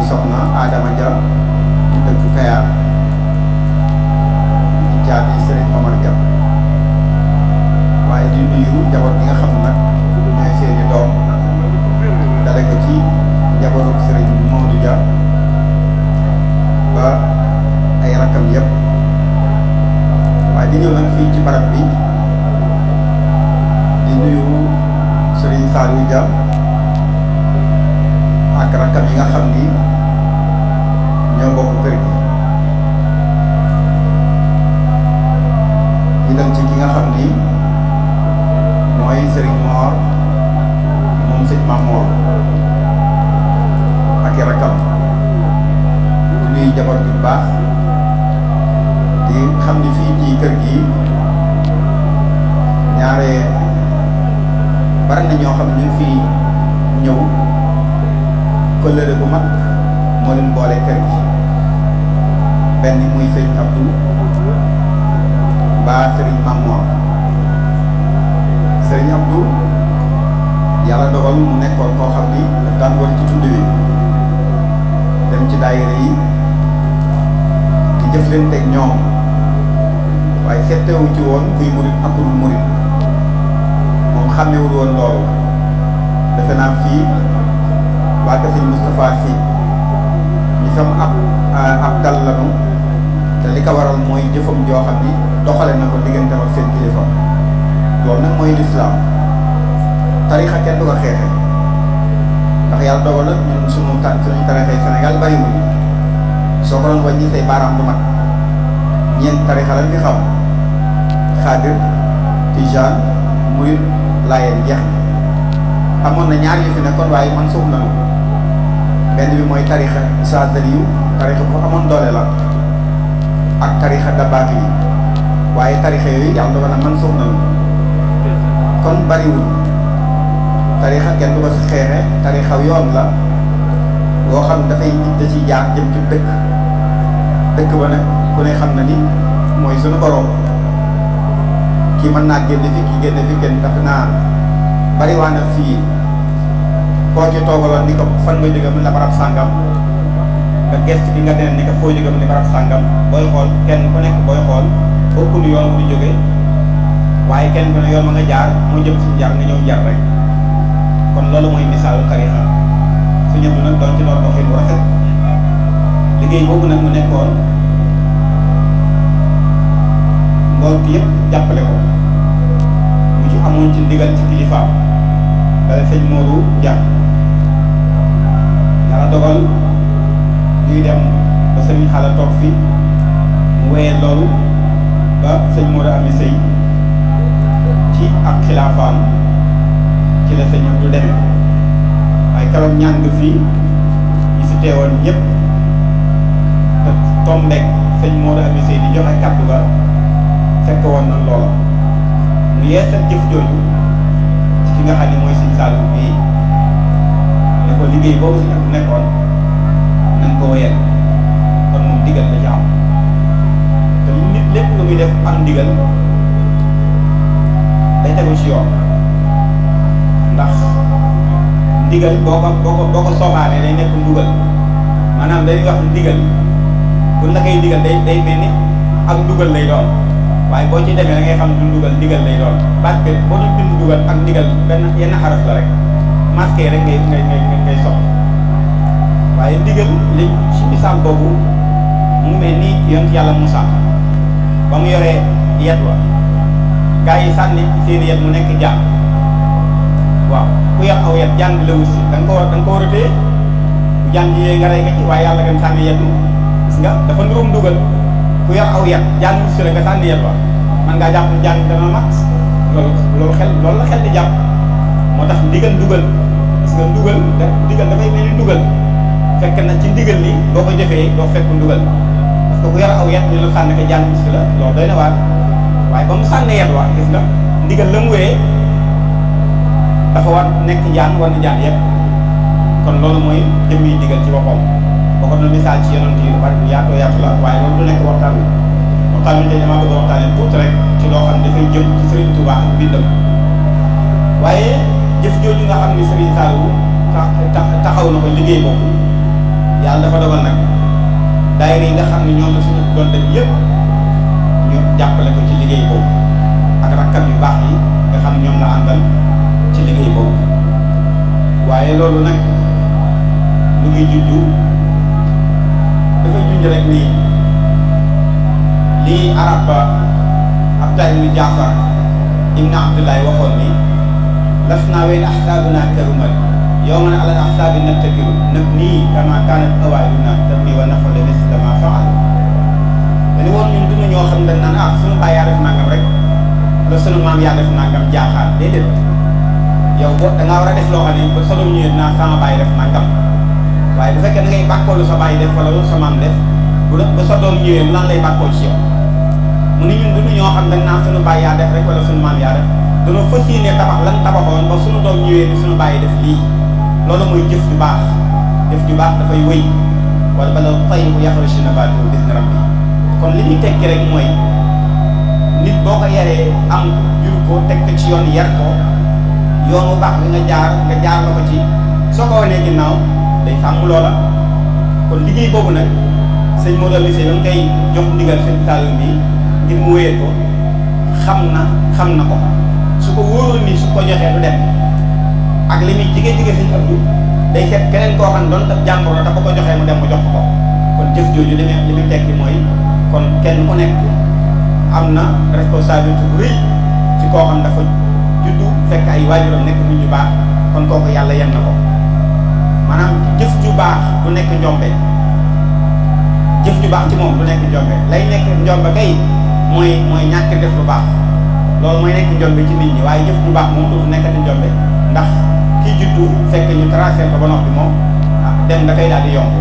soxna Adama Dia ñu dëkk Kayar di caati Serigne Omar Dia waaye di nuyu njaboot gi nga xam ne nag ñooy seeni doom dale ko ci njabootu Serigne Modou Dia ba ay rakkam yëpp waaye di ñëw nag fii ci barab bi di nuyu Serigne Saliou Dia ak rakkam yi nga xam ni ñoo bokk kër gi di dem ci ki nga xam ni mooy Serigne Mor moom sëñ Mamor ak i rakkam di nuyu jabar bi bu baax di xam ni fii ci kër gi ñaare bari na ñoo xam ne ñu fi ñëw kóllëre bu mag moo leen boole kër gi benn muy sëñ Abdou mbaa Serigne Mamor Serigne Abdou yàlla dogal mu nekkoon koo xam ni daf daan war ci tund wi dem ci daayira yi di jëflanteeg ñoom waaye seettewu ci woon kuy murit ak ku dul murit moom xàmmewul woon loolu defe naa fii waa kër sëñ Moustapha Sy ñi sam ab dal lanu te li ko waral mooy jëfam joo xam ni doxale na ko diggante ak seen kilifa loolu nag mooy lislaam tarixa kenn du ko xeexe ndax yàlla dogal na ñun suñu tarixa yi Sénégal bariwul soo ko doon wàññi say baaraam du mat ñeent tarixa lañ fi xam xaadir tijaan murit laayeen jeex na amoon na ñaar yu fi nekkoon waaye man suuf na benn bi mooy tarixa Saadaliyu tarixa bu amoon doole la ak tarixa dabaat yi waaye tarixa yooyu yàlla dogal na man suuf na kon bariwul tarixa kenn du ko si xeexe tarixa yoon la boo xam ne dafay nit da ci jaar jëm ci dëkk ba nag ku ne xam na ni mooy suñu borom kii mën naa génn fi kii génn fi kenn dafa naa bariwaa na fii koo ci toogaloon ni ko fan nga jóge mën la barab sàngam nga gëstu bi nga den ni ko foo jóge mën ni barab sàngam booy xool kenn ku nekk booy xool bokkul yoon bu di jóge waaye kenn ku ne yoon ma nga jaar mu jëm si jaar nga ñëw jaar rek kon loolu mooy misaalu tarixa su ñëpp nag doon ci doon doxin bu rafet liggéey boobu nag mu nekkoon ngoon gi yëpp jàppale ko mu ci amoon ci ndigal ci kilifaam dale sëñ Modou Dia yàlla dogal ñuy dem ba sëñ xala toog fi mu wéyee loolu ba sëñ Modou ami sëy ci ak xilaafaam ci la sëñ Abdou demee waaye keroog ñaan nga fii ñi fi teewoon ñëpp te tombeek sëñ Modou ami sëy di joxe kàddu ga fekk woon na loola mu yeesal jëf jooju ci ki nga xam ne mooy sëñ Saliou bii ne ko liggéey boobu si ak nekkoon nañ ko wéyal kon moom ndigal la ci am te nit lépp lu muy def am ndigal day tegu ci yoon ndax ndigal boo ko soobaanee day nekk ndugal maanaam day wax ndigal buñ la koy ndigal day mel ni ak ndugal lay doon waaye boo ci demee da ngay xam du ndugal ndigal lay doon parce que boo doon bind ndugal ak ndigal yenn xaraf la rek masqué rek ngay soxla waaye ndigal li ci misaal boobu mu mel ni yonent yàlla Moussa ba mu yoree yet wa gaa yi sànni seeni yet mu nekk jaan waaw ku yor aw yet jaan bi la wut si da nga ko war a téye jaan ji nga rey nga ci waaye yàlla nga sànni yet gis nga dafa ndurum ndugal ku yor aw yet jaan wut si la nga sànni yet wa man ngaa jàpp jaan dana mat loolu la xel di jàpp moo tax ndigal ndugal parce que ndigal dafay mel ni ndugal fekk na ci ndigal li boo ko jëfee doo fekk ndugal parce que ku yor aw yet ñu la sànni ko jaan wut si la loolu doy na waar waaye ba mu sànni yet wa gis nga ndigal la mu wéyee dafa war nekk jaan war na jaan yëpp kon loolu mooy jëm yi ndigal ci boppam boo ko doon misaal ci yonent yi lu bari bu yaatoo yaatu la waaye loolu du nekk waxtaan bi tey damaa bëgg a waxtaanee tuuti rek ci loo xam ne dafay jëm ci Serigne Touba ak bindam waaye jëf jooju nga xam ne Serigne Saliou taxaw na ko liggéey boobu yàlla dafa dogal nag daayira yi nga xam ne ñoom la suñu doon def yëpp ñu jàppale ko ci liggéey boobu ak rakkam yu baax yi nga xam ne ñoom la àndal ci liggéey boobu waaye loolu nag lu ngi junj dafa junj rek nii lii arab ba Abdullah ibn Jaafar ibn Abdullahi waxoon ni lasnaa wa in ahsaabunaa karumat yawman ala al-ahsaabi nattakiru nabnii kamaa kaanat awaa'ilunaa tabnii wa naf'alu misla maa fa'alu dañu woon ñun dund ñoo xam ne dañ naan sunu baay yaa def nangam rek la sunu maam yaa def nangam jaaxaan déedéet yow boo da ngaa war a def loo xam ne ba solo ñëwee dinaa sama baay def nangam waaye bu fekkee da ngay bàkkoo lu sa baay def wala lu sa maam def ba sa doom ñëwee lan lay bàkkoo ci yow mu ni ñun dund ñoo xam dañ naan sunu baay yaa def rek wala sunu maam yaa def dañoo fas yéene tabax lan tabaxoon ba sunu doom ñëwee ni sunu baay def lii loolu mooy jëf ju baax dafay wëy wala bala tayyibu yaxruju nabaatuhu bi izni rabbi kon li ñuy tekki rek mooy nit boo ko yaree am jur ko teg ko ci yoon yar ko yoon bu baax bi nga jaar la ko ci soo ko wanee ginnaaw day sàmm loola kon liggéey boobu nag sëñ Modou Lissé ba nga koy jox ndigal seen Saalum bi ngir mu wéyee ko xam na ko su ko wóorul ni su ko joxee du dem ak li muy jigéen sëñ Abdou day seet keneen koo xam ne doon daf jàmbur la te ko joxee mu dem mu jox ko kon jëf jooju li muy tekki mooy kon kenn ku nekk am na responsabilité bu rëy ci koo xam dafa juddu fekk ay waajuram nekk nit ñu baax kon kooku yàlla yenn na ko maanaam jëf ju baax du nekk njombe jëf ju baax ci moom du nekk njombe lay nekk njombe kay mooy ñàkk def lu baax loolu mooy nekk njombe ci nit ñi waaye jëf ju baax moom du nekkati njombe ndax kii juddu fekk ñu tracé ko ba noppi moom dem da koy daal di yomb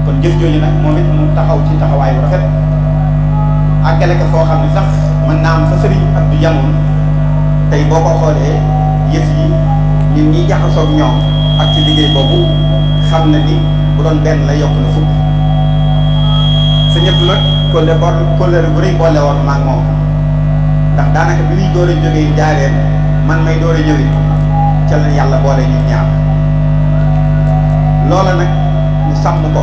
kon jëf jooju nag moom it mu taxaw ci taxawaay bu rafet àggale ko foo xam ne sax mën naa am fa sëriñ Abdou yamoon tey boo ko xoolee yëf yi ñun ñi jaxasoog ñoom ak ci liggéey boobu xam na ni bu doon benn la yokk na fukk sa ñëpp nag kóllëre bu rëy boole woon maag moom ndax daanaka bi ñuy door a jógee Njaaréem man may door a ñëwi ca la yàlla boole ñu ñaar loola nag ñu sàmm ko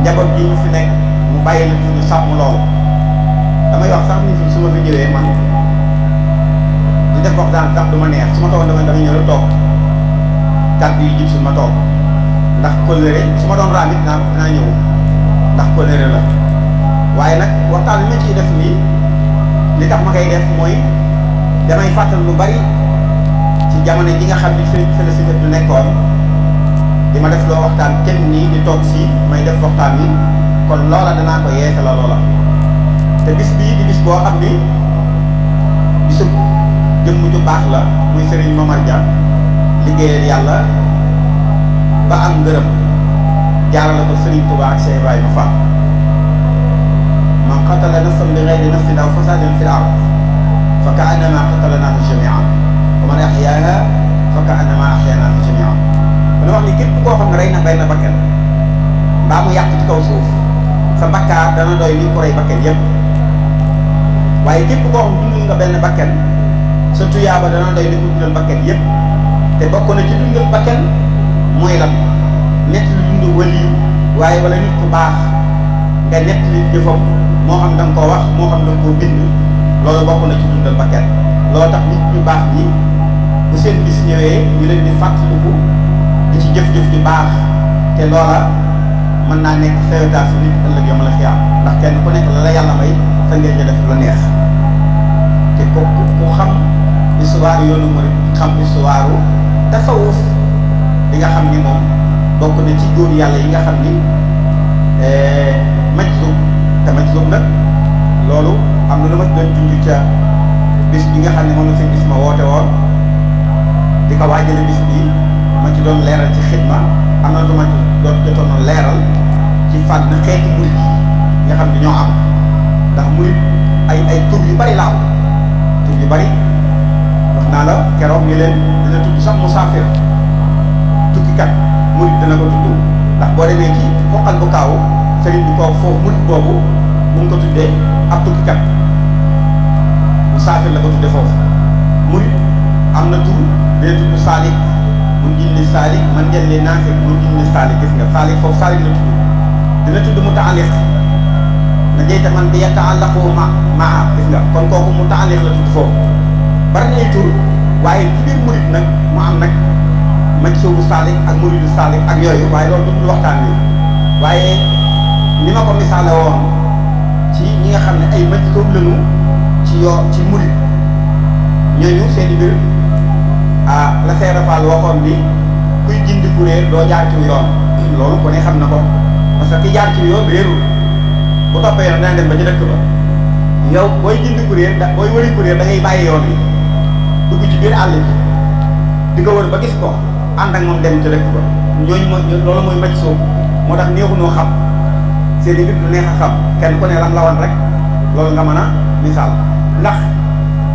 njaboot gi ñu fi nekk mu bàyyi leen fi ñu sàmm loolu damay wax sax ni fi su ma fi ñëwee man di def waxtaan sax du ma neex su ma toog damay ñëw rek toog kàddu yi jib su ma toog ndax kóllëre su ma doon raam it dinaa ñëw ndax kóllëre la waaye nag waxtaan bi ma ciy def nii li tax ma koy def mooy damay fàttal lu bari ci jamono ji nga xam ni fi du nekkoon di ma def loo waxtaan kenn nii di toog fii may def waxtaan wi kon loola danaa ko yeete la loola te bis bii di bis boo xam ni bisub jëmm ju baax la muy Serigne Momar Dia liggéeyal yàlla ba am ngërëm jaarale ko Serigne Touba ak Cheikh Ibrahima Fall man qatala nafsan bi ghayri nafsin aw fasadin fil ard fa ka'annama qatala naasa jami'an wa man ahyaaha fa ka'annama ahyaa naasa jami'an dana wax ni képp koo xam ne rey na benn bakkan mbaa mu yàq ci kaw suuf sa bakkaar dana doy ni ko rey bakkan yépp waaye képp koo xam dundal nga benn bakkan sa tuyaaba dana doy ni ko dundal bakkan yépp te bokk na ci dundal bakkan mooy lan nett li dund waliyu waaye wala nit ku baax nga nett li jëfam moo xam da nga koo wax moo xam da nga koo bind loolu bokk na ci dundal bakkan loolu tax nit ñu baax ñi bu seen bis ñëwee ñu leen di fàttaliku di ci jëf-jëf ju baax te loola mën naa nekk xewetaas nit ëllëg yom la xiyaam ndax kenn ku nekk la la yàlla may sa ngeen ñu def la neex te ku xam histoire yoonu murid xam histoire tasawuf di nga xam ni moom bokk na ci góor yàlla yi nga xam ni majzub te majzub nag loolu am na lu ma doon junj ca bis bi nga xam ne moom la sëñ bis ma woote woon di ko waajale bis bi ma ci doon leeral ci xidma am na lu ma doon jotoon leeral ci fànn xeeti murid yi nga xam ne ñoo am ndax murid ay tur yu bari laaw tur yu bari wax naa la keroog ni leen dina tudd sax musaafir tukkikat murid dina ko tudd ndax boo demee ci xoqal bu kaaw sëriñ bi ko foofu murid boobu mu ngi ko tuddee ab tukkikat musaafir la ko tuddee foofu murid am na tur dina tudd saalik mun jin li saalik man jël li naafik mun jin li saalik gis nga saalik foofu saalik la tudd dina tudd mutaaliq na jeyta man bi yataallaqu maa gis nga kon kooku mutaaliq la tudd foofu bari na ay tur waaye ci biir murid nag mu am nag maj soobu saalik ak muridu saalik ak yooyu waaye loolu du waxtaan wi waaye ni ma ko misaale woon ci ñi nga xam ne ay maj soobu lañu ci murid ñooñu seen i mbir la Seera Faal waxoon ni kuy gindi kuréel doo jaar ci yoon loolu ku ne xam na ko parce que ki jaar ci yoon réerul bu toppee yoon dana dem ba ci dëkk ba yow booy gindi kuréel booy wëri kuréel da ngay bàyyi yoon wi dugg ci biir àll bi di ko wër ba gis ko ànd ak moom dem ci dëkk ba ñooñu mooy loolu mooy maj soobu moo tax neexunoo xam seen i mbir du neex a xam kenn ku ne lam la woon rek loolu nga mën a misaal ndax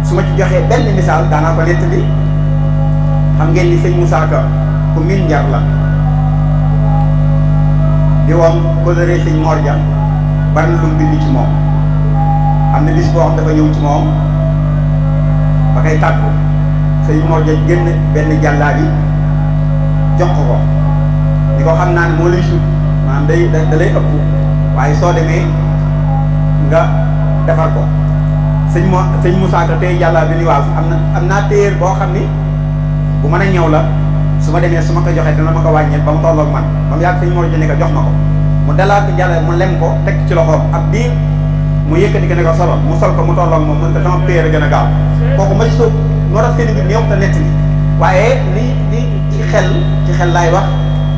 su ma ci joxee benn misaal daanaa ko nettali xam ngeen ni sëñ Moussa Ka ku miin njar la di woon coloré sëñ Mor Dia bari na lu mu bind ci moom am na bis boo xam dafa ñëw ci moom ba koy tàggu sëñ Mor Dia génn benn jàllaa bi jox ko ni ko xam naa ne moo lay sut maanaam da lay ëpp waaye soo demee nga defar ko sëñ Moussa Ka tey jàllaa bi ni waaw am naa téer boo xam ni bu mën a ñëw la su ma demee su ma ko joxee dina ma ko wàññeel ba mu tolloog man ba mu yàgg sëñ Mor Dia ne ko jox ma ko mu dalaat jàll mu lem ko teg ci loxoom ak biir mu yëkkati ko ne ko solol mu sol ko mu tolloog moom mën ko sama téer a gën a gaaw kooku ma ci sóob moo tax seen bi néew te nett ni waaye li ci xel laay wax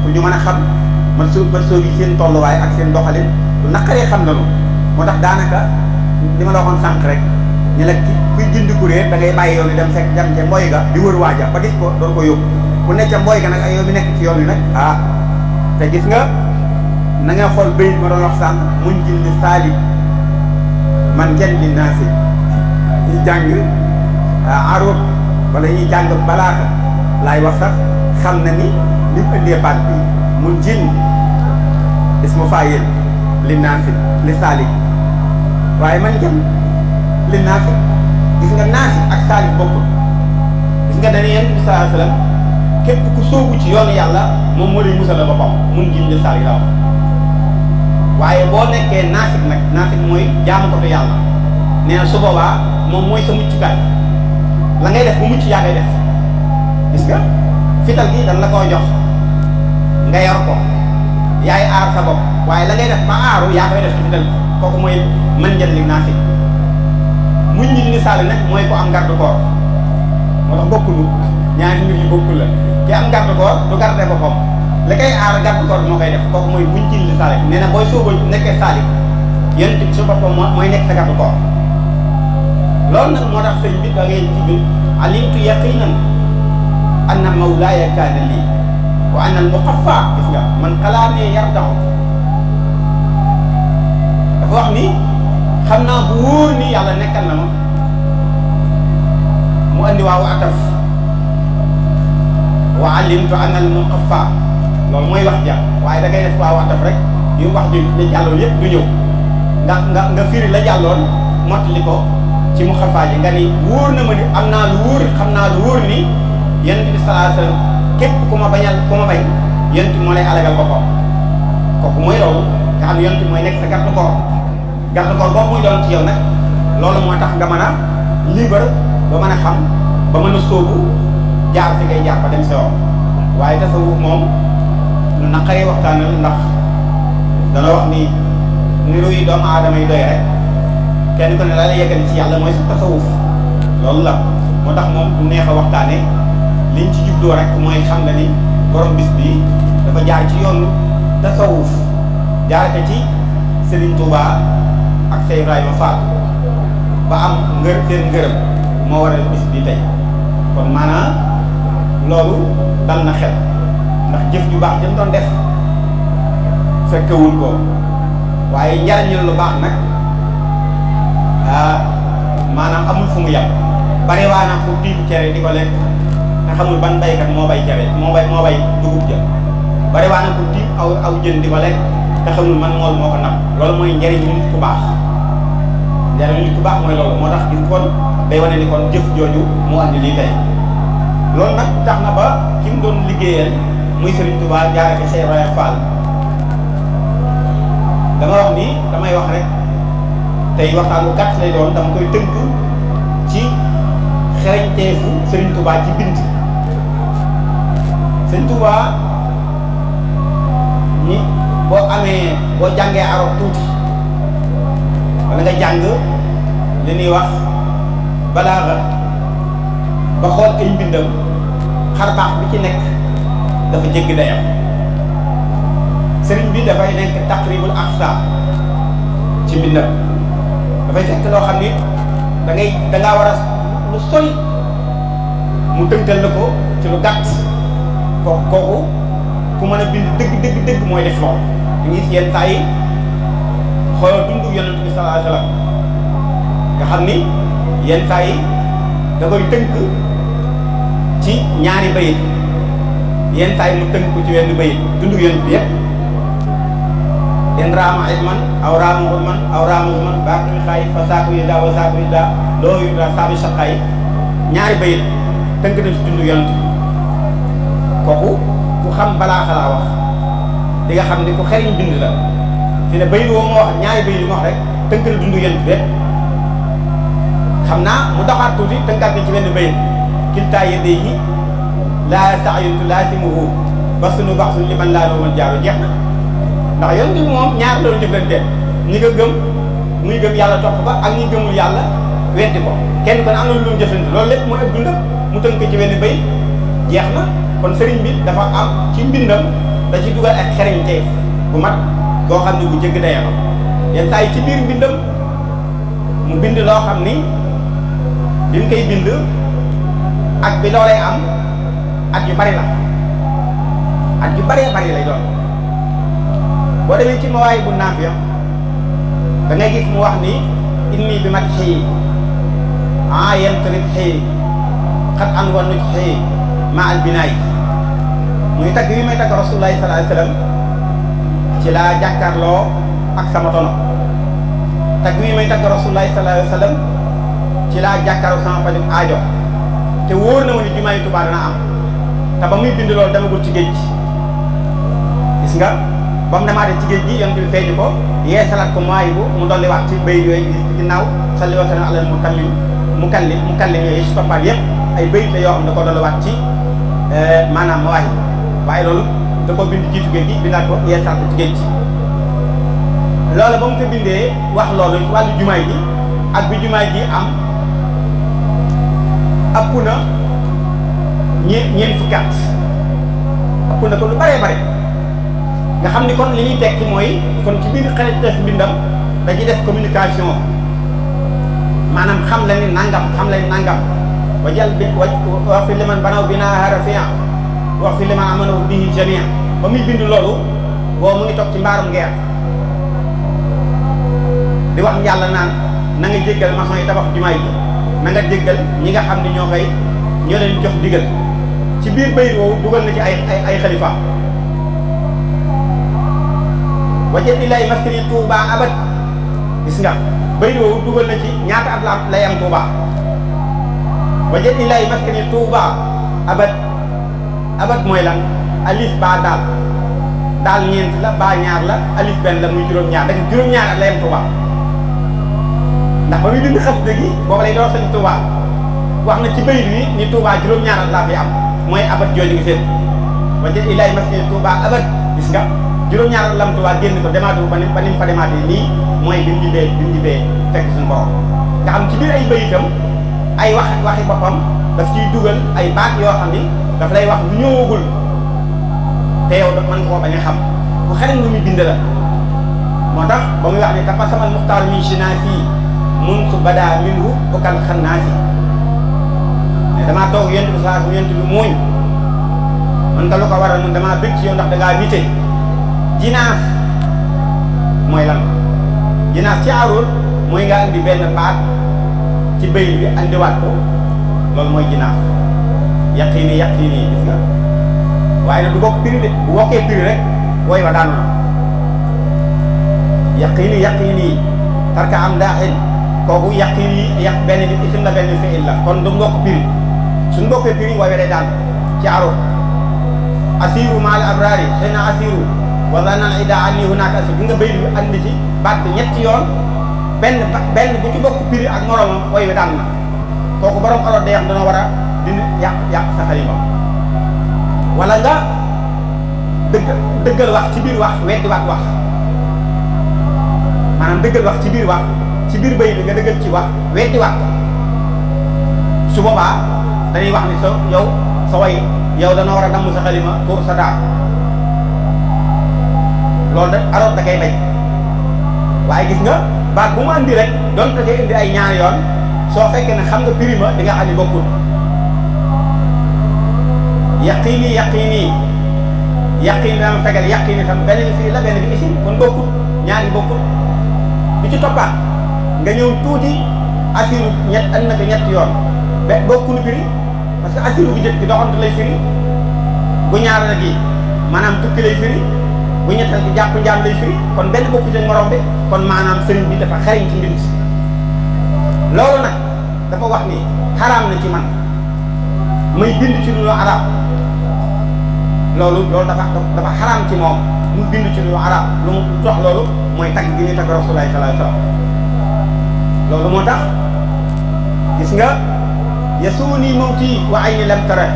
pour ñu mën a xam man sóob yi seen tolluwaay ak seen doxalin lu naqaree xam nanu moo tax daanaka li ma la waxoon sànq rek ñu la kuy jënd kuréel da ngay bàyyi yoon wi dem fekk jam ca mbooy ga di wër waaja ba gis ko doon ko yóbbu ku nekk ca mbooy ga nag ay yow mi nekk ci yoon wi nag te gis nga na nga xool bayit ma doon wax sànq muñ jin li saali man kenn li naasi ñuy jàng aroot wala ñuy jàng balaaxa laay wax sax xam na ni li mu indee baat bi mun jin ismu faayil li naasi li saali waaye man kenn li naasi gis nga naasi ak saali bokkul gis nga dañuy yent bi sallallahu alayhi wasallam képp ku sóobu ci yoonu yàlla moom moo lay musal la boppam mun jin li saali la wax waaye boo nekkee naasik nag naasik mooy jaamu ko tu yàlla nee na su boobaa moom mooy sa muccukaay la ngay def bu mucc yaa ngay def gis nga fital gi dañ la koo jox nga yor ko yaay aar sa bopp waaye la ngay def ba aaru yaa koy def ci fital gi kooku mooy mën njël li naasik muñ ñi ni saali nag mooy ko am garde corps moo tax bokkulu ñaari mbir yu bokkul la ki am garde corps du garde boppam li koy aar garde corps moo koy def kooku mooy muñ ci li saalik nee na booy sóoba nekkee saalik yéen ci su boppam mooy nekk sa garde corps loolu nag moo tax sëñ bi da ngay ci bi alimtu yaqinan anna mawlaaya kaana lii wa anna al muqaffa gis nga man kalaamee yardahu dafa wax ni xam naa bu wóor ni yàlla nekkal na ma mu andi waawu ataf wa alimtu anna al muqaffa loolu mooy wax ja waaye da ngay def waawu ataf rek yu wax ji la jàlloon yëpp du ñëw nga firi la jàlloon mottali ko ci mu xafaa ji nga ni wóor na ma ni am naa lu wóor xam naa lu wóor ni yonent bi sallallahu alayhi wasallam képp ku ma bañ yonent bi moo lay alagal boppam kooku mooy loolu nga xam ne yonent bi mooy nekk sa garde corps boobu muy doon ci yow nag loolu moo tax nga mën a libre ba mën a xam ba mën a sóobu jaar fi ngay jaar ba dem sa yoon waaye tasawuf moom lu naqaree waxtaanal ndax dana wax ni niru yi doomu aadama yi doy rek kenn ku ne la yeggali ci yàlla mooy sa tasawuf loolu la moo tax moom du neex a waxtaane liñ ci jubloo rek mooy xam nga ni borom bis bi dafa jaar ci yoonu tasawuf jaar ko ci Serigne Touba ak Cheikh Ibrahima Fall ba am seen ngërëm moo waral bis bi tey kon maanaam loolu dal na xel ndax jëf ju baax jëm doon def fekkewul ko waaye njariñul lu baax nag maanaam amul fu mu yem bari waa na ku tiim cere di ko lekk te xamul ban baykat moo bay cere moo bay dugub ja bari waa na ku tiim aw jën di ko lekk te xamul man mool moo ko nam loolu mooy njariñu nit ku baax mooy loolu moo tax gis kon day wane ni kon jëf jooju mu andi lii tey loolu nag tax na ba ki mu doon liggéeyal muy Serigne Touba jaaree ci Cheikh Ibrahima Fall dama wax ni damay wax rek tey waxtaan bu gàtt lay doon dama koy tënk ci xereñteefu Serigne Touba ci bind. Serigne Touba ni boo jàngee arab tuuti wala nga jàng li ñuy wax balaaxa ba xool ay mbindam xarbaax bi ci nekk dafa jéggi dayam. sëriñ bi dafay nekk taqribul aqsa ci mbindam dafay fekk loo xam ni dangaa war a lu sori mu tënkal la ko ci lu gàtt kooku ku mën a bind dëgg mooy def loolu. ñu ngi yenn saa yi xoolal dundu yonent bi sallallahu alayhi wasallam nga xam ni yenn saa yi da koy tënk ci ñaari bayit yenn saa yi mu tënk ko ci wenn bayit dundu yonent bi yépp in raama ilman aw raama ulman aw raama ulman baaxi xaay fa saaku yi daa wa saaku yi daa loo yu daa saabi saqaay ñaari bayit tënk na ci dundu yonent bi kooku ku xam balaa xalaa wax di nga xam ni ku xeriñ bind la fi ne bayit woo ma wax ñaari bayit yi ma wax rek tënk na dundu yonent bi xam naa mu doxaat tuuti tënkaat na ci benn bayit kiltaa yedee yi laa saayuntu laa simuhu ba sunu bax suñu liman laa loo mën jaaro jeex na ndax yonent bi moom ñaar loolu jëflante ñi nga gëm muy gëm yàlla topp ko ak ñi gëmul yàlla weddi ko kenn kon am na lu mu jëflante loolu lépp mu ëpp dundam mu tënk ci benn bayit jeex na. kon sëriñ bi dafa am ci mbindam da ci dugal ak xereñteef bu mat boo xam ne bu jégg dayam yenn saa yi ci biir mbindam mu bind loo xam ni bi mu koy bind ak bi loolee am at yu bari la at yu bari lay doon. boo demee ci mawaay bu naafiya da ngay gis mu wax ni inni bi mat xëyi yentrib xëyi xat an wa nuj xëyi ma al binaay muy tagg yi may tagg rasulullahi sallallahu alayhi wasallam ci laa jàkkaarloo ak sama tono tagg yi may tagg rasulullahi sallallahu alayhi wasallam ci laa jàkkaarloo sama fajum aajo te wóor na ma ni jumaa yi Tuubaa dana am te ba muy bind loolu demagul ci géej gi gis nga ba mu demaatee ci géej gi yonent bi feeñu ko yee salaat ko mooy bu mu dolli wax ci bayit yooyu gis ci ginnaaw salli wa sallam alal mukallim yooyu si toppaat yëpp ay bayit la yoo xam ne da ko dolli wax ci maanaam mawaay waaye loolu da ko bind jiitu géej gi bindaat ko yee salaat ko ci géej gi loolu ba mu ko bindee wax loolu ci wàllu jumaay ji ak bi jumaay ji am ëpp na ñeent fukki at ëpp na ko lu baree bare nga xam ni kon li ñuy tekki mooy kon ci biir xale def mbindam dañuy def communication maanaam xam la ni nangam wajal bi wax fi liman banaw binaa harafian wax fi liman amanaw bihi jamia ba muy bind loolu boo mu ngi toog ci mbaarum ngeer di wax yàlla naan na nga jéggal maçon yi tabax jumaay bi na nga jéggal ñi nga xam ni ñoo leen jox digal ci biir bayit woowu dugal na ci ay xalifa wajat ilay maskani Touba abad gis nga bayit woowu dugal na ci ñaata at la lay am Touba wajat ilay maskani Touba abad mooy lan alif ba daal ñeent la ba ñaar la alif benn la muy juróom-ñaar dañ juróom-ñaar at lay am Touba ndax ba muy bind xasida gi boobu lay door sañ Touba wax na ci bayit wi ni Touba juróom-ñaar at laa fi am mooy abad jooju ngi seen wajat ilay maskani Touba abad gis nga juróom-ñaar lam Tuubaa génn ko demaatu ba ni mu fa demaatee nii mooy bi mu ñibbee fekk suñu borom nga xam ci biir ay bayitam ay waxi boppam daf ciy dugal ay baat yoo xam ni daf lay wax lu ñëwagul te yow mën nga koo bañ a xam bu xarañ lu muy bind la moo tax ba muy wax ne tapasamal muxtaar min jinaa fii mun ko badaa minhu bokkal xam naa fi mais damaa toog yent bi saa yent bi muuñ man nga lu ko waral mun damaa bëgg ci yow ndax da ngaa nite jinaas mooy lan jinaas ci aroot mooy nga andi benn baat ci bayit bi andiwaat ko loolu mooy jinaas yaqiini gis nga waaye nag du bokk piri de bu bokkee piri rek wooy wa daanu na yaqiini tarka am daaxin kooku yaqiini benn bi isim la benn fiil la kon du bokk piri suñ bokkee firi way day daan ci arut asiru maal abrari xëy na asiru wala naan ida anni hunaka asir bi nga béy bi andi ci baat bi ñetti yoon benn bu ci bokk firi ak moromam way wi daan na kooku borom aloot day xam dana war a dindi yàq sa xalima wala nga dëggal wax ci biir wax weddi waat wax maanaam dëggal wax ci biir wax ci biir bay bi nga dëggal ci wax weddi waat ko su boobaa dañuy wax ni sa way yow dana war a damm sa xalima pour sa daal loolu da aroot da koy bañ waaye gis nga baat bu mu andi rek doon ko indi ay ñaari yoon soo fekkee ne xam nga prima di nga xam ne bokkul yaqini dama fegal yaqini tam benn bi fii la benn bi isim kon bokkul ñaari bokkul bi ci toppaat nga ñëw tuuti asiru andi na ko ñetti yoon bokkul firi parce que asiru bu njëkk bi doxantu lay firi bu ñaar na gi maanaam tukki lay firi bu ñettal gi jàpp njaam lay firi kon benn bokku ci morom bi kon maanaam sëriñ bi dafa xariñ ci mbind loolu nag dafa wax ni xaraam na ci man may bind ci lu arab loolu dafa xaraam ci moom mu bind ci lu arab lu mu tax loolu mooy tagg gi ñuy tagg Rasulullah sallallahu alayhi wasallam loolu moo tax gis nga yasuuni mawti wa ayni lam tara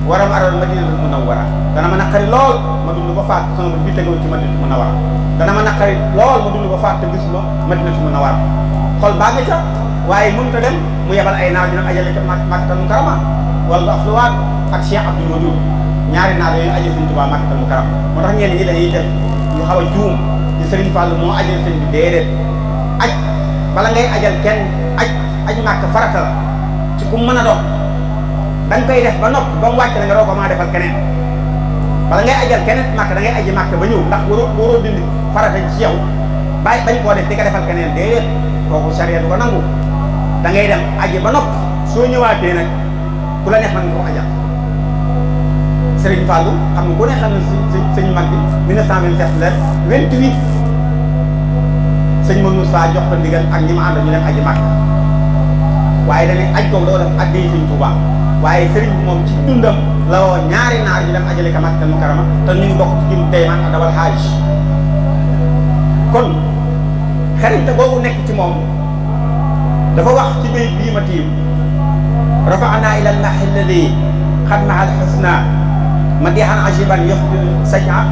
waram aral madinatul munawwara dana ma naqari lool ma dund ba faat sama bi tegoon ci madinatul munawwara dana ma naqari lool ma dund ba faat te gisuma madinatul munawwara xol baa nga ca waaye mënut a dem mu yebal ay naar dina ajale ca Makkatal Mukarrama wala afluwaat ak Cheikh Abdoul Wadoud ñaari naar yooyu ajal Sëriñ Tuubaa Makkatal Mukarrama moo tax ñenn ñi dañuy def ñu xaw a juum ci Sëriñ Fall moo ajal sëriñ bi déedéet aj bala ngay ajal kenn aj Makka farata la ci ku mën a doon da nga koy def ba nopp ba mu wàcc la nga doo ko mën a defal keneen bala ngay ajal keneen Makka da ngay aji Makka ba ñëw ndax waroo dindi farata ci yow bañ koo def di ko defal keneen déedéet kooku sariya du ko nangu da ngay dem aji ba nopp soo ñëwaatee nag ku la neex mën nga ko ajal Serigne Fallou xam nga ku ne xam ne sëñ mag bi 1927 la 28 sëñ Moussa jox ko ndigal ak ñi ma àndal ñu dem aji Makka waaye dañuy aj kooku doo def addi Sëriñ Tuubaa waaye sëriñ bi moom ci dundam la woo ñaari naar ñu dem ajale ka Makkatal Mukarrama te ñu ngi bokk ci kim tayman ak dawal xaaj kon xarinte boobu nekk ci moom dafa wax ci bayit bii ma tiim rafa'naa ilal mahhi alladi qad mahal husna madihan ajiban yuxbil saj'a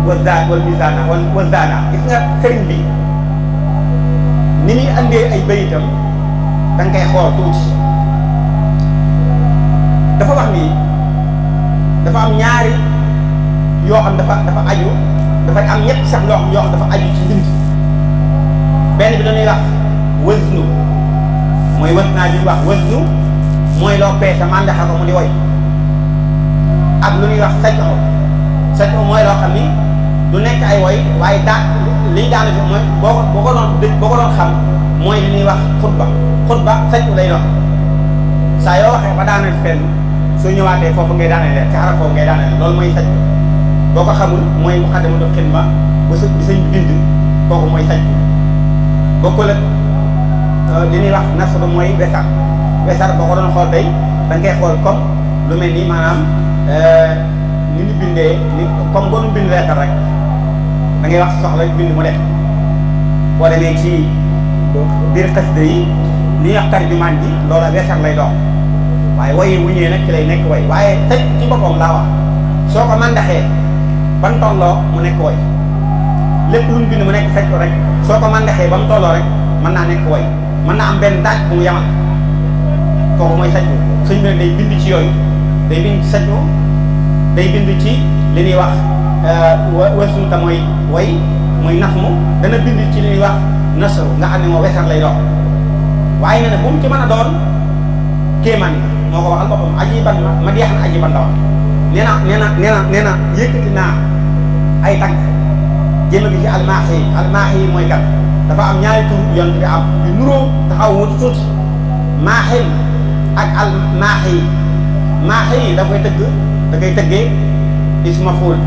wal mizana wal zana gis nga sëriñ bi ni muy andee ay bayitam da nga koy xool tuuti dafa wax ni dafa am ñaari yoo xam dafa aju dafay am ñett sax loo xam yoo xam dafa aju ci mbind benn bi dañuy wax wëznu mooy wëznaa bi wax wëznu mooy loo peese mandaxa ko mu di woy ak lu ñuy wax saj'u mooy loo xam ni du nekk ay woy waaye liy daanu fi mooy boo ko doon xam mooy li ñuy wax xutba saj'u lay doon saa yoo waxee ba daaneel fenn soo ñëwaatee foofu ngay daaneel ci xaraf foofu ngay daaneel loolu mooy saj'u boo ko xamul mooy muqaddamatul xidma bi sëñ bind kooku mooy saj'u bokkul ak li ñuy wax nasru mooy wesar boo ko doon xool tey da ngay xool comme lu mel ni maanaam ni ñu bindee ni comme boo nu bind leetar rek da ngay wax soxla bind mu def boo demee ci biir xasida yi li ñuy wax tarjumaan bi loola wesar lay doon waaye woyi wu ñëwee nag ci lay nekk woy waaye tëj ci boppam laa wax soo ko mandaxee ban tolloo mu nekk woy lépp lu mu bind mu nekk fekk ko rek soo ko mandaxee ba mu tolloo rek mën naa nekk woy mën naa am benn daaj bu mu yamal kooku mooy saj'u suñ bi day bind ci yooyu day bind ci saj'u day bind ci li ñuy wax wësunta mooy woy muy nafmu dana bind ci li ñuy wax nasru nga xam ne moo wesar lay doon waaye nee na bu mu ci mën a doon kéemaan moo ko waxal boppam ajiban ma deex na ajiban la wax nee na yëkkati naa ay tagg jéem a gi ci almaaxi yi mooy kat dafa am ñaari tur yoon bi am yu nuróo taxaw wuti tuuti maaxin ak maaxi yi da koy tëggee isma fuul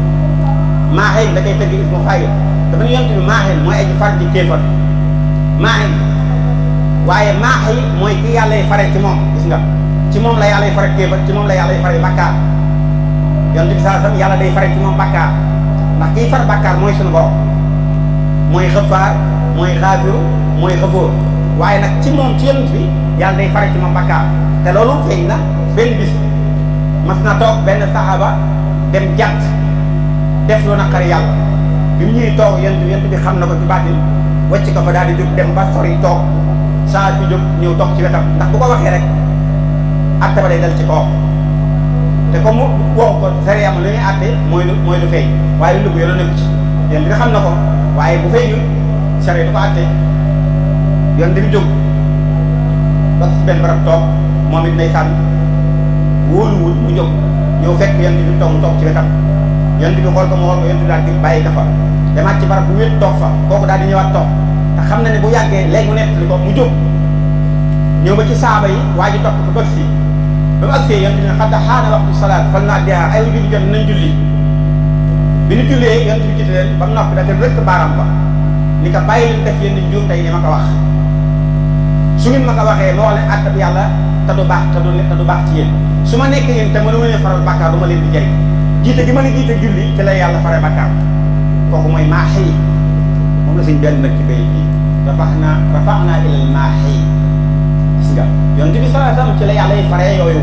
maaxin da koy tëggee isma fayil dafa ne yonent bi maaxin mooy aji far ci kéefar maaxin waaye maaxi mooy ki yàlla fare ci moom gis nga ci moom la yàlla fare kéefar ci moom la yàlla fare bàkkaar yonent bi sallallahu alayhi wasallam yàlla day fare ci moom bàkkaar ndax kiy far bàkkaar mooy suñu borom mooy xëfaar mooy xaafiru mooy xëfóor waaye nag ci moom ci yonent bi yàlla day fare ci moom bàkkaar te loolu feeñ na benn bis mas na toog benn saxaaba dem jàtt def lu naqari yàlla bi mu ñuy toog yonent bi xam na ko ci baatin wàcc ko fa daal di jóg dem ba sori toog saa bi jóg ñëw toog ci wetam ndax bu ko waxee rek atte ba day dal ci kawam te comme waxu ko sariya am lu ñuy atte mooy lu feeñ waaye lu nëbb yoon nekk ci yonent bi xam na ko waaye bu feeñul sariya du ko atte yonent bi jóg ba ci benn barab toog moom it ndeysaan wóoluwul mu jóg ñëw fekk yonent bi toog mu toog ci wetam yonent bi xool ko mu xool ko yonent bi daal di bàyyi ka fa demaat ci barab bu wéet toog fa kooku daal di ñëwaat toog te xam na ne bu yàggee léegi mu nettali ko mu jóg ñëw ba ci saaba yi waa ji topp ko bëgg si ba mu agsee yonent bi ne xadda xaana waxtu salaat fal naa addiha ay julli jot nañ julli bi ñu jullee yonent bi jiite leen ba mu noppi da dem rëkk baaram ba ni ko bàyyi leen def yenn njuum tey ni ma ko wax su ngeen ma ko waxee ma wax leen àtte bi yàlla te du baax te du baax ci yéen su ma nekk yéen te mënu ma leen faral bàkkaar du ma leen di jëriñ jiite gi ma la jiite julli ci la yàlla fare bàkkaar kooku mooy maaxi moom la suñ benn nag ci bay bi rafaxnaa ilal maaxi gis nga yonent bi sallallahu alayhi wasallam ci la yàlla yi fare yooyu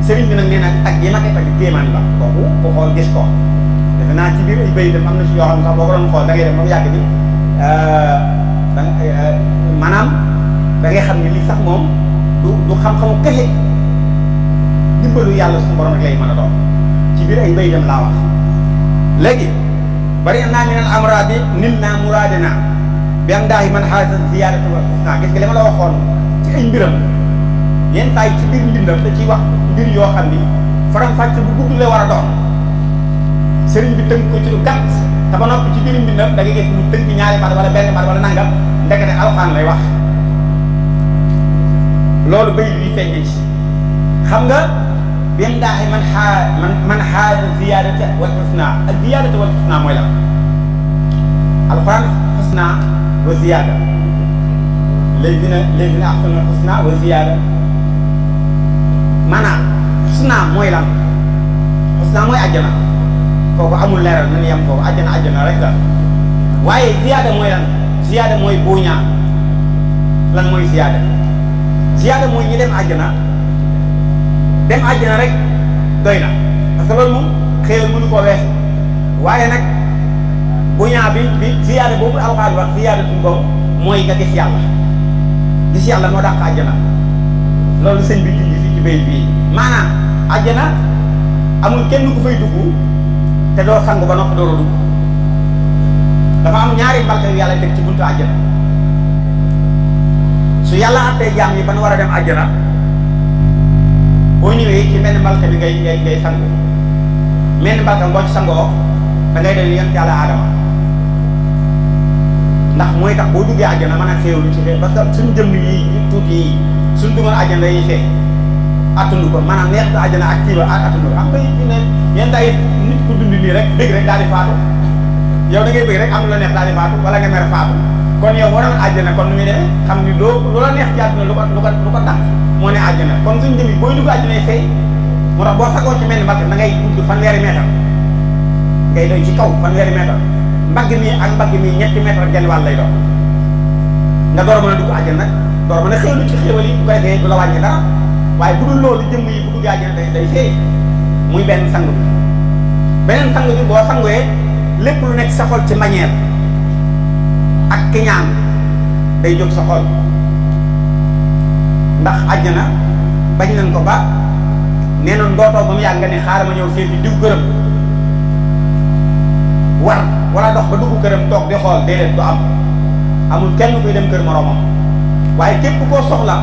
sëriñ bi nag nee na ak yi ma koy tagg kéemaan la kooku ku xool gis ko defe naa ci biir ay bay dem am na ci yoo xam ne sax boo ko doon xool da ngay dem ba mu yàgg bi maanaam da ngay xam ne li sax moom du xam-xamu kese dimbalu yàlla suñu borom rek lay mën a doon ci biir ay bay dem laa wax léegi bari naa min al amradi nil naa muradina bi am daahi man xaasa ziyaadatu wa husna gis nga li ma la waxoon ci ay mbiram yenn saa yi ci biir mbindam da ciy wax mbir yoo xam ni faram fàcc bu gudd la war a doon sëriñ bi tënk ko ci lu gàtt te ba noppi ci biir mbindam da ngay gis mu tënk ñaari baat wala benn baat wala nangam ndekete alxuraan lay wax loolu bay yi feeñ ci xam nga bi am daahi man xaasa ziyaadata wa husna ak ziyaadata wa husna mooy la alxuraan husna wa ziyaada lazina ahsanu husna wa ziyaada maanaam husna mooy lan husna mooy àjjana kooku amul leeral nañu yem foofu àjjana rek la waaye ziyaada mooy lan ziyaada mooy buuñaa lan mooy ziyaada mooy ñi dem àjjana rek doy na parce que loolu moom xëyal mënu koo weesu waaye nag buuñaa bi ziyaada boobu alxuraan wax ziyaada tuñ boobu mooy nga gis yàlla moo dàq àjjana loolu sëñ bi junj fii ci béy bii maanaam àjjana amul kenn ku fay dugg te doo sangu ba noppi door a dugg dafa am ñaari mbalka yu yàlla teg ci buntu àjjana su yàlla àttee jaam yi ba nu war a dem àjjana boo ñëwee ci benn mbalka bi ngay sangu menn mbalka boo ci sangoo da ngay dem yonent yàlla Aadama ndax mooy tax boo duggee àjjana mën a xéewlu ci xew parce que suñu jëmm yi tuuti yi suñ duggoon àjjana dañuy fee attunu ko maanaam neextu àjjana ak kii ba attunu ko xam nga fi ne yenn tay nit ku dund nii rek bëgg rek daal di faatu yow da ngay bëgg rek am lu la neex daal di faatu wala nga mer faatu kon yow boo demoon àjjana kon nu muy demee xam ni lu la neex ci àdduna lu ko tax moo ne àjjana kon suñu jëmm yi booy dugg àjjana yi fay moo tax boo sagoo ci mel ni mbagg da ngay gudd fanweeri mètre ngay doy ci kaw fanweeri mètre mbagg mi ak mbagg mi ñetti mètre ak genn wàll lay doon nga door a mën a dugg àjjana nag door a mën a xéwlu ci xéwal yi bu koy defee du la wàññi dara waaye bu dul loolu jëmm yi bu duggee àjjana day fee muy benn sang bi beneen sang bi boo sangoyee lépp lu nekk sa xol ci mbañeel ak kiñaan day jóg sa xol ndax àjjana bañ nañ ko ba nee na ndootoo ba mu yàgg nga ne xaaral ma ñëw seeti diw gërëm wala dox ba dugg këram toog di xool déedéet du am amul kenn kuy dem kër moroomam waaye képp koo soxla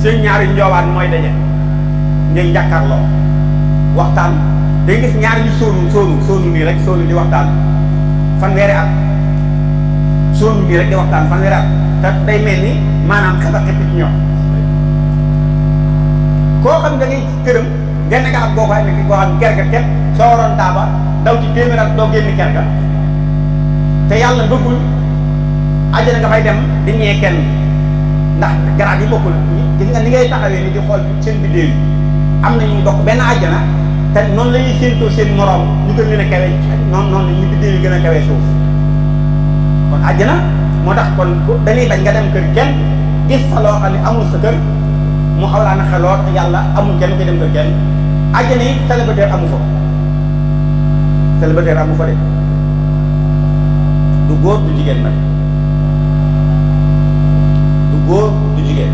seen ñaari njoowaan mooy daje ngeen jàkkaarloo waxtaan day gis ñaari ñu sóonu nii rek sóonu di waxtaan fanweeri at sóonu nii rek di waxtaan fanweeri at te day mel ni maanaam xasa xepp ci ñoom koo xam da ngay këram genn garab boo koy nekk koo xam ker ga képp soo waroon daaba daw ci téeméer ak doo génn ker ga te yàlla bëggul àjjana nga fay dem di ñee kenn ndax garab yi bokkul gis nga ni ngay taxawee ni di xool seen biddéew yi am na ñu bokk benn àjjana te noonu la ñuy séentoo seen moroom ñu gën leen a kawe noonu la ñu biddéew yi gën a kawee suuf kon àjjana moo tax kon dañuy bañ nga dem kër kenn gis fa loo xam ne amul sa kër mu xaw laa na xeloo yàlla amul kenn koy dem kër kenn àjjana yi célibataire amu fa célibataire amu fa de du góor du jigéen nag du góor du jigéen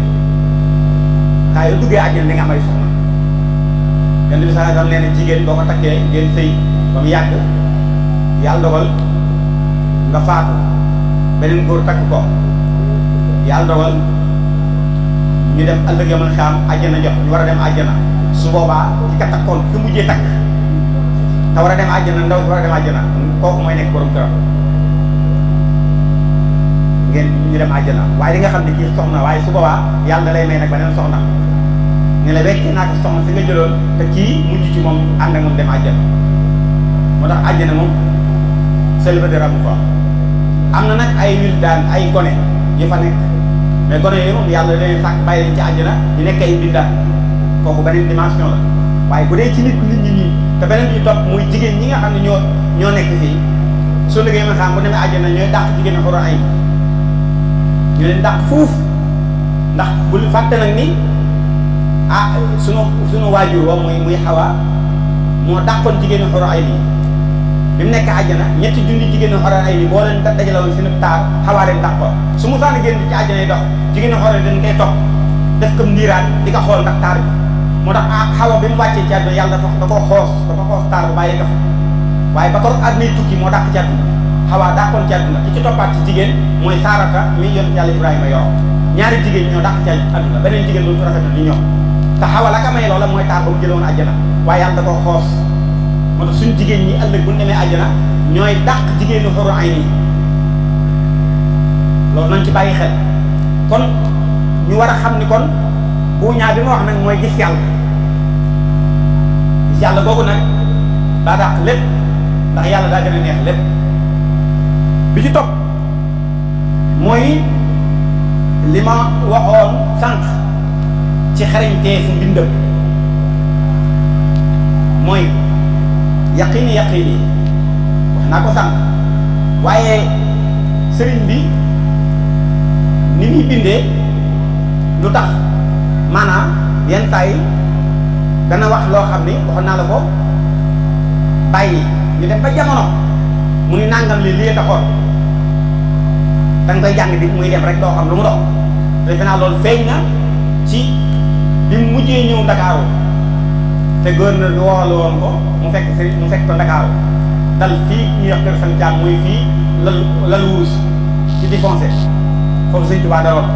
saa yoo duggee àjjana di nga am ay soxna Yonent bi sallallahu alayhi wasallam nee na jigéen boo ko takkee ngeen sëy ba mu yàgg yàlla dogal nga faatu beneen góor takk ko yàlla dogal ñu dem ëllëg yamal xam àjjana jot ñu war a dem àjjana su boobaa ki ka takkoon ki mujjee takk te war a dem àjjana ndaw si war a dem àjjana kooku mooy nekk borom këram ngeen ñu dem àjjana waaye di nga xam ne kii soxna waaye su boobaa yàlla lay may nag beneen soxna ne la wekk naa ko soxna si nga jëloon te kii mujj ci moom ànd ak moom dem àjjana moo tax àjjana moom célibataire amu fa am na nag ay wildaan ay gone yi fa nekk mais gone yooyu moom yàlla leen sàkk bàyyi leen ci àjjana ñu nekk ay bindaan kooku beneen dimension la waaye bu dee ci nit ñi nii te beneen bi ñu topp muy jigéen ñi nga xam ne ñoo nekk fii soo liggéey ma xam bu demee àjjana ñooy dàq jigéen ñi xoro ay ñu leen dàq fuuf ndax bul fàtte nag ni sunu waajur wa muy Xawa moo dàqoon jigéen ñi xoro ay nii bi mu nekk àjjana ñetti junni jigéen ñi xoro ay nii boo leen dajale woon seen taar Xawa leen dàqoon su mu saan génn ci àjjana yi dox jigéen ñi xoro dañ koy topp def comme ndiiraan di ko xool ndax taar bi moo tax Xawa bi mu wàccee ci àdduna yàlla da ko xoos taar bu bàyyi ko fa waaye ba ko àdduna yi tukki moo dàq ci àdduna Xawa dàqoon ci àdduna ki ci toppaat ci jigéen mooy Saarata mi yonent yàlla Ibrahima yor ñaari jigéen ñoo dàq ci àdduna beneen jigéen bu rafetul ni ñoom te Xawa la ka may loola mooy taar ba mu jëloon àjjana waaye yàlla da ko xoos moo tax suñu jigéen ñi ëllëg bu ñu demee àjjana ñooy dàq jigéenu xoro ay nii loolu nañ ci bàyyi xel kon ñu war a xam ni kon bu ñaar bi ma wax nag mooy gis yàlla boobu nag daa dàq lépp ndax yàlla daa gën a neex lépp bi ci topp mooy li ma waxoon sànq ci xarañtee fu mbindam mooy yaqini wax naa ko sànq waaye sëriñ bi ni muy bindee lu tax maanaam yenn saa yi dana wax loo xam ni waxoon naa la ko bàyyi ñu dem ba jamono mu ni nàngam lii taxoon da nga koy jàng bi muy dem rek doo xam lu mu dox defe naa loolu feeñ na ci bi mu mujjee ñëw Ndakaaru te gouverneur bi woowal woon ko mu fekk ko Ndakaaru dal fii ñuy wax kër Sën Thiam muy fii lal wurus ci di foncé foofu Sëñ Tuubaa daloon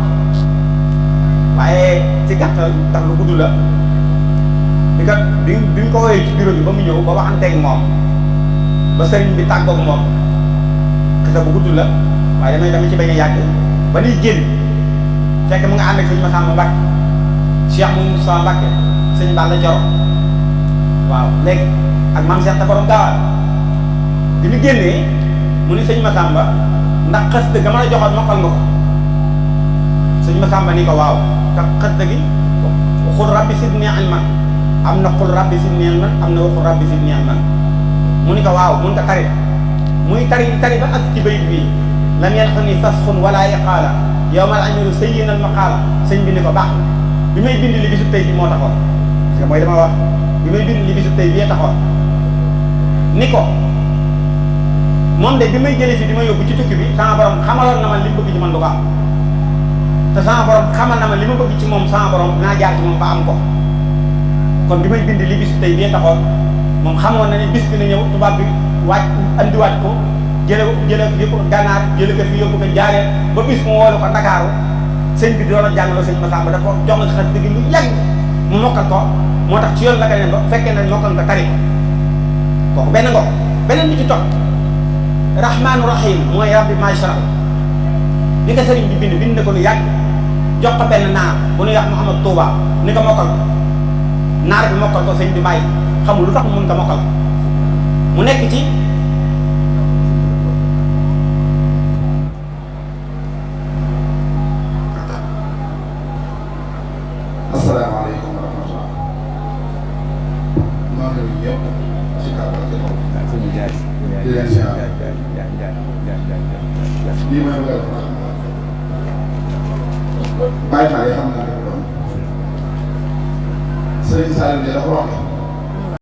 waaye ci gàttal ndax lu gudd la bi ñu ko woowee ci bureau bi ba mu ñëw ba waxanteeg moom ba sëriñ bi tàggoog moom xisa bu gudd la waaye dama ci bañ a yàgg ba nuy génn fekk mu nga ànd ak sëñ Massamba Mbacke Cheikh Moussa Mbacke sëñ Balla Coro waaw léegi ak maam Cheikh ta borom gaawal bi ñu génnee mu ni sëñ Massamba ndax xëst ga ma la joxoon mokkal nga ko sëñ Massamba ni ko waaw te xëst gi xul rabbi sidni ilman am na xul rabbi sidni ilman am na waxul rabbi sidni ilman mu ni ko waaw mun nga tari muy tari ba ak ci bayit bii lam yalxuni fasxun wala iqaala yowmal amiru sayyinal maqaala sëñ bi ni ko baax na bi may bind li bisu tey bi moo taxoon parce que mooy dama wax bi may bind li bisu tey bi taxoon ni ko moom de bi may jëlee fi di ma yóbbu ci tukki bi sama borom xamaloon na ma li mu bëgg ci man du ko am te sama borom xamal na ma li ma bëgg ci moom sama borom dinaa jaar ci moom ba am ko kon bi may bind li bisu tey bi taxoon moom xamoon na ne bis bi na ñëw tubaab bi wàcc andiwaat ko jële yóbbu ko gànnaar jële ko fi yóbbu ko jaaree ba bis mu woolu ko Ndakaaru sëñ bi doon jàngaloo sëñ Massamba dafa jox na xas dëgg lu yàgg mu mokkal ko moo tax ci yoon la ka ne ko fekkee nañ mokkal nga tari ko kooku benn ngoog beneen bi ci topp rahmaanu rahim mooy rabbi maashrah bi ko sëriñ bi bind na ko lu yàgg jox ko benn naar bu ñuy wax Mouhamad Touba ni ko mokkal ko naar bi mokkal ko sëñ bi bàyyi xamul lu tax mu mun ko mokkal mu nekk ci leen siyaar lii mooy bëgg a bàyyi maa yi xam na ne Sëriñ Saliou de dafa wax